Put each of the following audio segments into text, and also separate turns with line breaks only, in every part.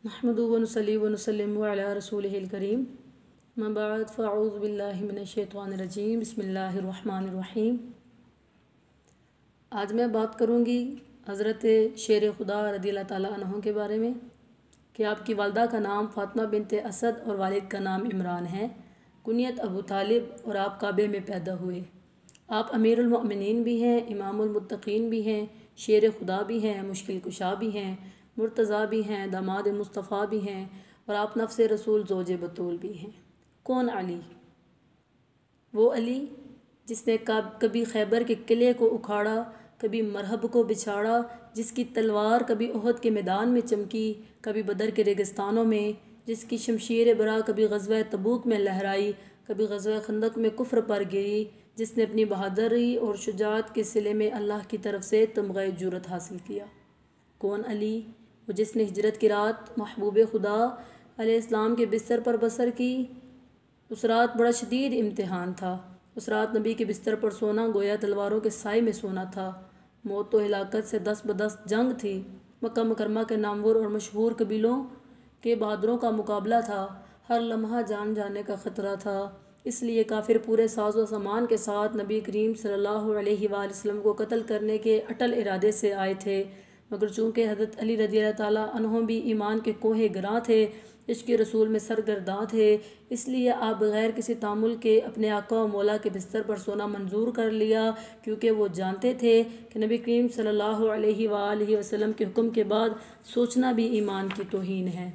नहमदुहु व नुसल्ली व नुसल्लिमु अला रसूलिहिल करीम अम्मा बाद फ़अऊज़ु बिल्लाहि मिनश्शैतानिर रजीम बिस्मिल्लाहिर रहमानिर रहीम। आज मैं बात करूँगी हज़रत शेर खुदा रज़ियल्लाहु ताला अन्हु के बारे में कि आपकी वालदा का नाम फ़ातिमा बिनते असद और वालिद का नाम इमरान है। कुनियत अबू तालिब और आप काबे में पैदा हुए। आप अमीरुल मोमिनीन भी हैं, इमामुल मुत्तकीन भी हैं, शेर खुदा भी हैं, मुश्किल कुशा भी हैं, मुर्तज़ा भी हैं, दामाद मुस्तफ़ा भी हैं और आप नफ्स रसूल ज़ोज बतूल भी हैं। कौन अली? वो अली जिसने कभी खैबर के किले को उखाड़ा, कभी मरहब को बिछाड़ा, जिसकी तलवार कभी उहद के मैदान में चमकी, कभी बदर के रेगिस्तानों में, जिसकी शमशीर बरा कभी ग़ज़वा तबूक में लहराई, कभी ग़ज़वा खंदक में कुफ्र पर गिरी, जिसने अपनी बहादुरी और शुजाअत के सिले में अल्लाह की तरफ से तमग़े जुरत हासिल किया। कौन अली? वो जिसने हिजरत की रात महबूब खुदा अलैहिस्सलाम के बिस्तर पर बसर की। उस रात बड़ा शदीद इम्तिहान था। उस रात नबी के बिस्तर पर सोना गोया तलवारों के साए में सोना था। मौत तो हिलाकत से दस्त बदस्त जंग थी। मक्का मुकरमा के नामवर और मशहूर कबीलों के बहादुरों का मुकाबला था। हर लम्हा जान जाने का ख़तरा था। इसलिए काफिर पूरे साज़ो सामान के साथ नबी करीम सल्लल्लाहु अलैहि वसल्लम को कत्ल करने के अटल इरादे से आए थे। मगर चूँकि हज़रत अली रज़ियल्लाहु ताला अन्हु भी ईमान के कोहे गिरां थे, इश्क़ रसूल में सरगर्दां थे, इसलिए आप बग़ैर किसी तामुल के अपने आका व मौला के बिस्तर पर सोना मंजूर कर लिया, क्योंकि वो जानते थे कि नबी करीम सल्लल्लाहु अलैहि वसल्लम के हुक्म के बाद सोचना भी ईमान की तौहीन है।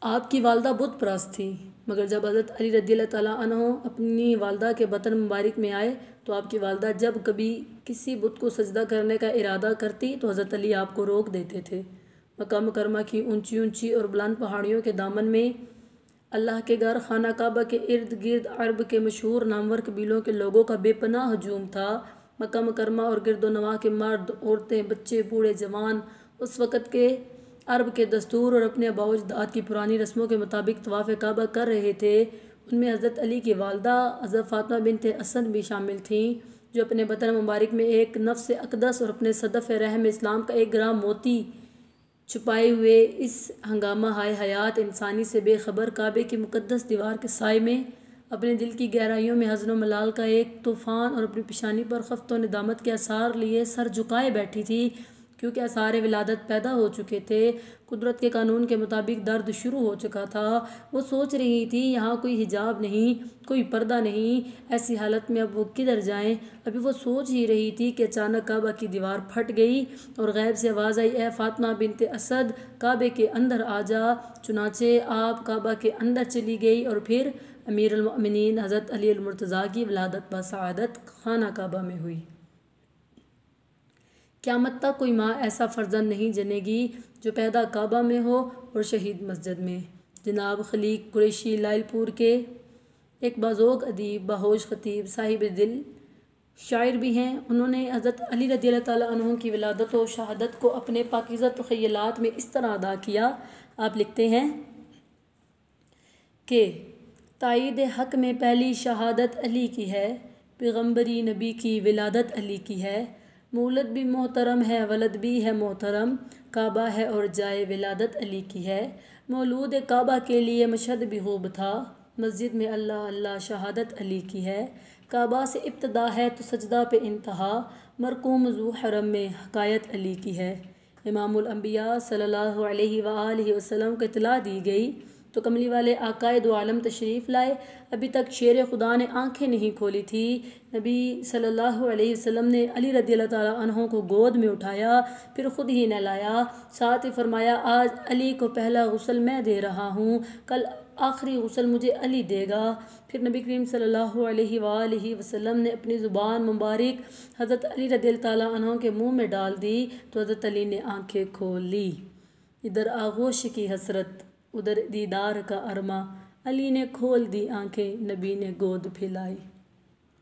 आपकी वालदा बुत परस्त थी, मगर जब हज़रत अली रज़ियल्लाहु ताला अन्हु अपनी वालदा के बतन मुबारक में आए तो आपकी वालदा जब कभी किसी बुत को सजदा करने का इरादा करती तो हज़रत अली आपको रोक देते थे। मक्का मुकरमा की ऊंची ऊंची और बुलंद पहाड़ियों के दामन में अल्लाह के घर खाना काबा के इर्द गिर्द अरब के मशहूर नामवर कबीलों के लोगों का बेपनाह हजूम था। मक्का मुकरमा और गिरदो नवा के मर्द, औरतें, बच्चे, बूढ़े, जवान उस वक़्त के अरब के दस्तूर और अपने आबा अजदाद की पुरानी रस्मों के मुताबिक तवाफ़ काबा कर रहे थे। उनमें हज़रत अली की वालदा हज़रत फ़ातिमा बिनते असद भी शामिल थीं, जो अपने बतन मुबारक में एक नफ्स अक़दस और अपने सदफ़ रहम इस्लाम का 1 ग्राम मोती छुपाए हुए इस हंगामा हाय हयात इंसानी से बेखबर काबे की मुक़द्दस दीवार के साए में अपने दिल की गहराइयों में हज़न व मलाल का एक तूफ़ान और अपनी पेशानी पर खफ्त व निदामत के आसार लिए सर झुकाए बैठी थी, क्योंकि आसार विलादत पैदा हो चुके थे। कुदरत के कानून के मुताबिक दर्द शुरू हो चुका था। वो सोच रही थी यहाँ कोई हिजाब नहीं, कोई पर्दा नहीं, ऐसी हालत में अब वो किधर जाएं। अभी वो सोच ही रही थी कि अचानक काबा की दीवार फट गई और गैब से आवाज़ आई, ए फ़ातिमा बिनते असद, काबे के अंदर आ जा। चुनाचे आप काबा के अंदर चली गई और फिर अमीरुल मोमिनीन हज़रत अली अल मुर्तज़ा की विलादत व सआदत खाना काबा में हुई। क़यामत तक कोई माँ ऐसा फ़र्ज़ंद नहीं जनेगी जो पैदा काबा में हो और शहीद मस्जिद में। जनाब खलीक कुरैशी लाइलपुर के एक बाज़ोग अदीब, बाहोश ख़तीब, साहिब दिल शायर भी हैं। उन्होंने हज़रत अली रज़ियल्लाहु ताला अन्हु की विलादत व शहादत को अपने पाकीज़ा तख़य्युलात में इस तरह अदा किया। आप लिखते हैं कि ताईद हक़ में पहली शहादत अली की है, पैगम्बरी नबी की विलादत अली की है, मौलद भी मोहतरम है, वलद भी है मोहतरम, काबा है और जाए विलादत अली की है। मौलूद काबा के लिए मशहद भी खूब था, मस्जिद में अल्लाह अल्लाह शहादत अली की है। काबा से इब्तदा है तो सजदा पे इंतहा, मरकूम ज़ू हरम में हकायत अली की है। इमामुल अंबिया सल्लल्लाहु अलैहि वसल्लम को इत्तला दी गई तो कमली वाले आकाए दो आलम तशरीफ़ लाए। अभी तक शेर खुदा ने आंखें नहीं खोली थी। नबी सल्लल्लाहु अलैहि वसल्लम ने अली रज़ियल्लाहु ताला अन्हु को गोद में उठाया, फिर ख़ुद ही नहलाया। साथ ही फरमाया, आज अली को पहला गुस्ल मैं दे रहा हूँ, कल आखिरी गुस्ल मुझे अली देगा। फिर नबी करीम सल्लल्लाहु अलैहि वसल्लम ने अपनी ज़ुबान मुबारक हज़रत अली रज़ियल्लाहु ताला अन्हु के मुँह में डाल दी तो हज़रत अली ने आँखें खोल ली। इधर आगोश की हसरत, उधर दीदार का अरमा, अली ने खोल दी आँखें, नबी ने गोद फैलाई।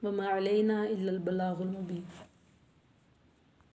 वमा अलैना इल्लल बलागुल मुबीन।